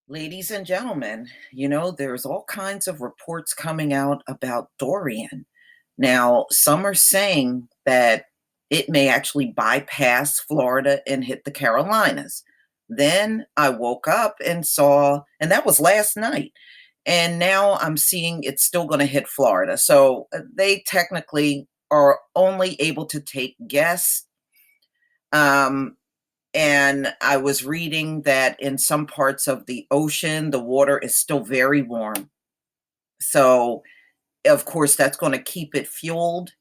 Ladies and gentlemen, there's all kinds of reports coming out about Dorian. Now, some are saying that it may actually bypass Florida and hit the Carolinas. Then I woke up and saw, and that was last night. And now I'm seeing it's still going to hit Florida. So they technically are only able to take guests. Um, and I was reading that in some parts of the ocean, the water is still very warm. So, of course, that's going to keep it fueled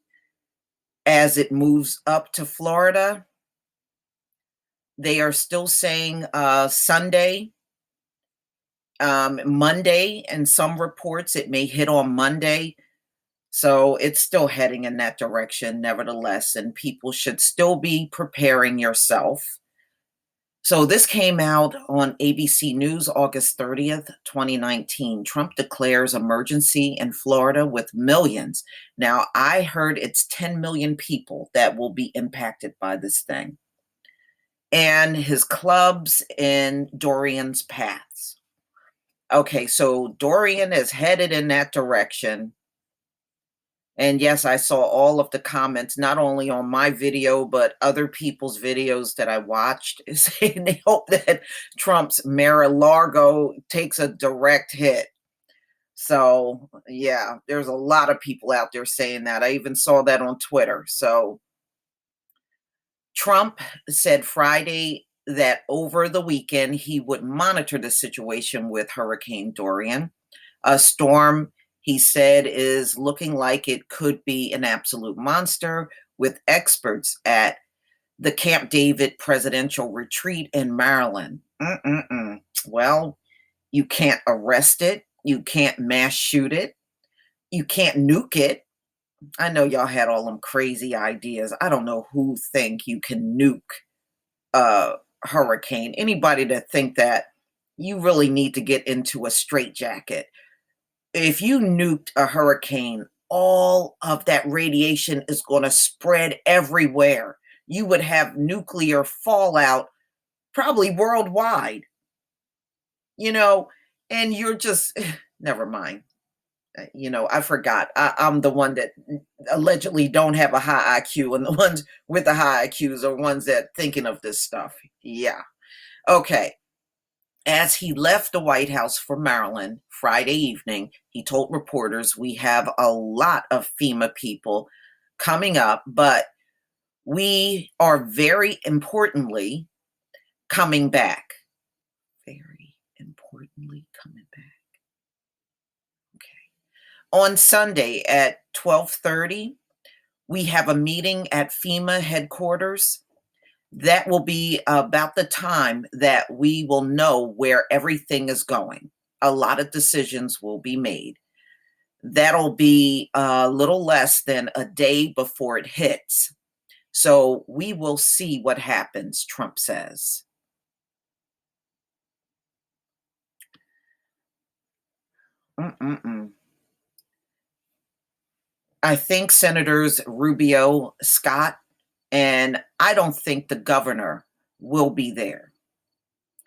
as it moves up to Florida. They are still saying Sunday, Monday, and some reports it may hit on Monday. So it's still heading in that direction, nevertheless, and people should still be preparing yourself. So this came out on ABC News August 30th, 2019. Trump declares emergency in Florida with millions. Now, I heard it's 10 million people that will be impacted by this thing. And his clubs in Dorian's paths. Okay, so Dorian is headed in that direction. And yes, I saw all of the comments, not only on my video, but other people's videos that I watched, saying they hope that Trump's Mar-a-Lago takes a direct hit. So, yeah, there's a lot of people out there saying that. I even saw that on Twitter. So, Trump said Friday that over the weekend he would monitor the situation with Hurricane Dorian. A storm, he said, is looking like it could be an absolute monster, with experts at the Camp David presidential retreat in Maryland. Well, you can't arrest it. You can't mass shoot it. You can't nuke it. I know y'all had all them crazy ideas. I don't know who think you can nuke a hurricane. Anybody that think that, you really need to get into a straitjacket. If you nuked a hurricane, all of that radiation is going to spread everywhere. You would have nuclear fallout probably worldwide, you know, and you're just, never mind. I forgot. I'm the one that allegedly don't have a high IQ, and the ones with the high IQs are ones that thinking of this stuff. Yeah. Okay. As he left the White House for Maryland Friday evening, he told reporters, "We have a lot of FEMA people coming up, but we are very importantly coming back." Very importantly coming back. Okay. On Sunday at 12:30, we have a meeting at FEMA headquarters. That will be about the time that we will know where everything is going. A lot of decisions will be made. That'll be a little less than a day before it hits. So we will see what happens, Trump says. Mm-mm-mm. I think Senators Rubio, Scott, and I don't think the governor will be there.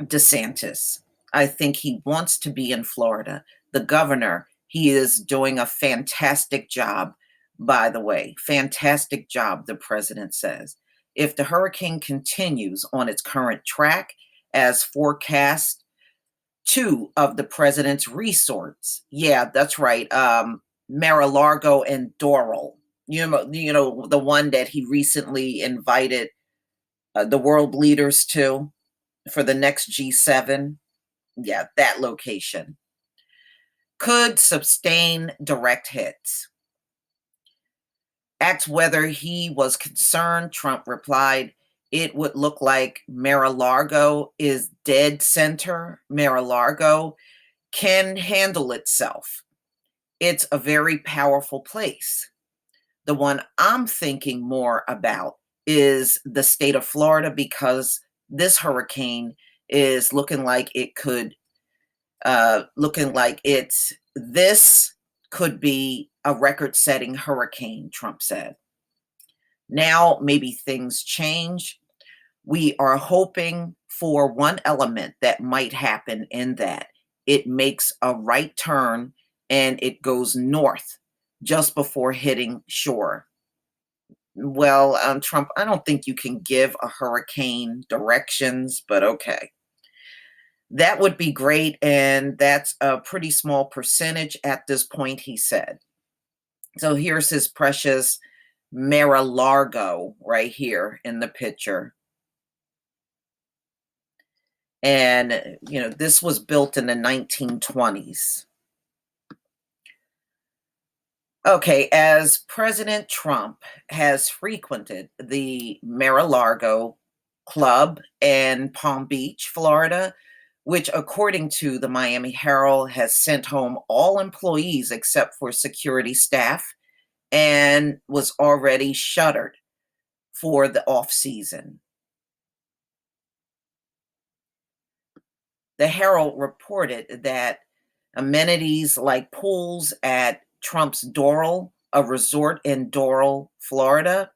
DeSantis. I think he wants to be in Florida. The governor, he is doing a fantastic job, by the way. Fantastic job, the president says. If the hurricane continues on its current track as forecast, two of the president's resorts, yeah, that's right, Mar-a-Lago and Doral, the one that he recently invited the world leaders to for the next G7. Yeah, that location could sustain direct hits. Asked whether he was concerned, Trump replied, "It would look like Mar-a-Lago is dead center. Mar-a-Lago can handle itself. It's a very powerful place. The one I'm thinking more about is the state of Florida, because this hurricane is looking like this could be a record-setting hurricane," Trump said. Now maybe things change. We are hoping for one element that might happen in that. It makes a right turn and it goes north just before hitting shore. Well, Trump, I don't think you can give a hurricane directions, but okay. That would be great, and that's a pretty small percentage at this point, he said. So here's his precious Mar-a-Largo right here in the picture. And, this was built in the 1920s. Okay, as President Trump has frequented the Mar-a-Largo Club in Palm Beach, Florida, which, according to the Miami Herald, has sent home all employees except for security staff and was already shuttered for the off season. The Herald reported that amenities like pools at Trump's Doral, a resort in Doral, Florida,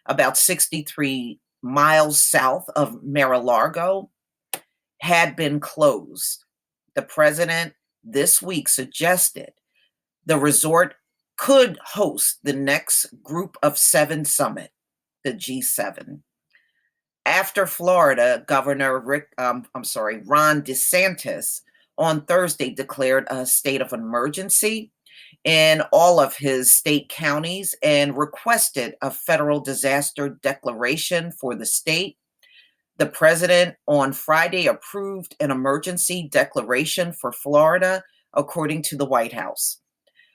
about 63 miles south of Mar-a-Lago, had been closed. The president this week suggested the resort could host the next Group of Seven summit, the G7. After Florida, Governor Ron DeSantis on Thursday declared a state of emergency in all of his state counties and requested a federal disaster declaration for the state. The president on Friday approved an emergency declaration for Florida, according to the White House.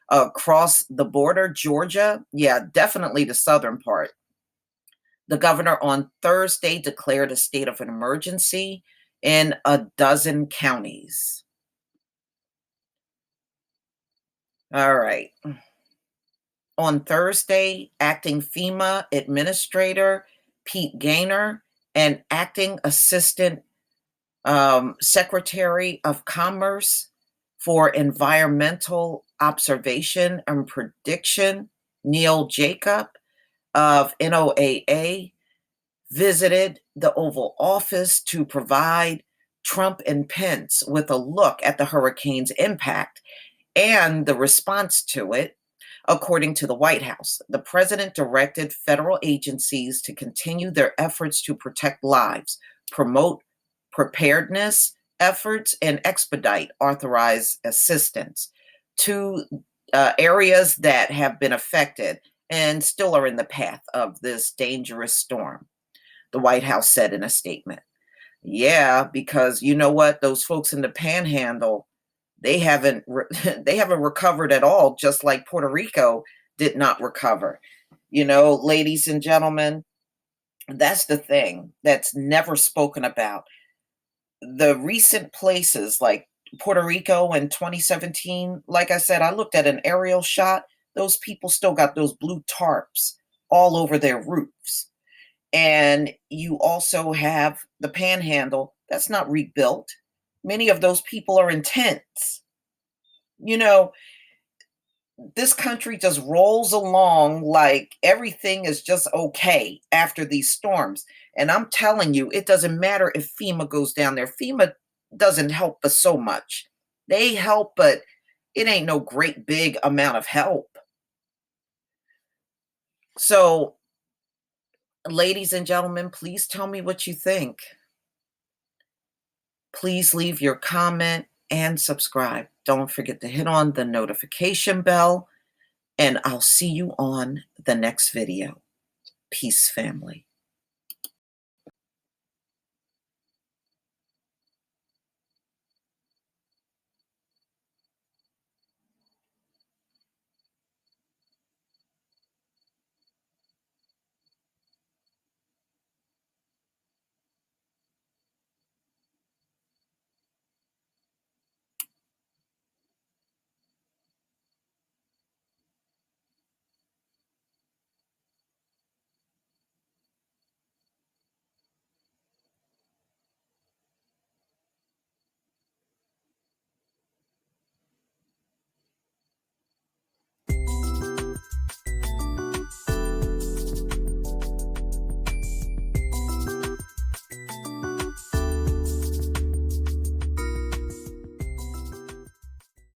Across the border, Georgia, yeah, definitely the southern part. The governor on Thursday declared a state of an emergency in a dozen counties. All right. On Thursday, acting FEMA administrator Pete Gaynor and acting assistant secretary of commerce for environmental observation and prediction Neil Jacob of NOAA visited the Oval Office to provide Trump and Pence with a look at the hurricane's impact and the response to it. According to the White House, the president directed federal agencies to continue their efforts to protect lives, promote preparedness efforts, and expedite authorized assistance to areas that have been affected and still are in the path of this dangerous storm, the White House said in a statement. Yeah, because you know what? Those folks in the panhandle, they haven't they haven't recovered at all, just like Puerto Rico did not recover. Ladies and gentlemen, that's the thing that's never spoken about. The recent places like Puerto Rico in 2017, like I said, I looked at an aerial shot. Those people still got those blue tarps all over their roofs. And you also have the panhandle that's not rebuilt. Many of those people are in tents. You know, this country just rolls along like everything is just okay after these storms. And I'm telling you, it doesn't matter if FEMA goes down there. FEMA doesn't help us so much. They help, but it ain't no great big amount of help. So, ladies and gentlemen, please tell me what you think. Please leave your comment and subscribe. Don't forget to hit on the notification bell, and I'll see you on the next video. Peace, family.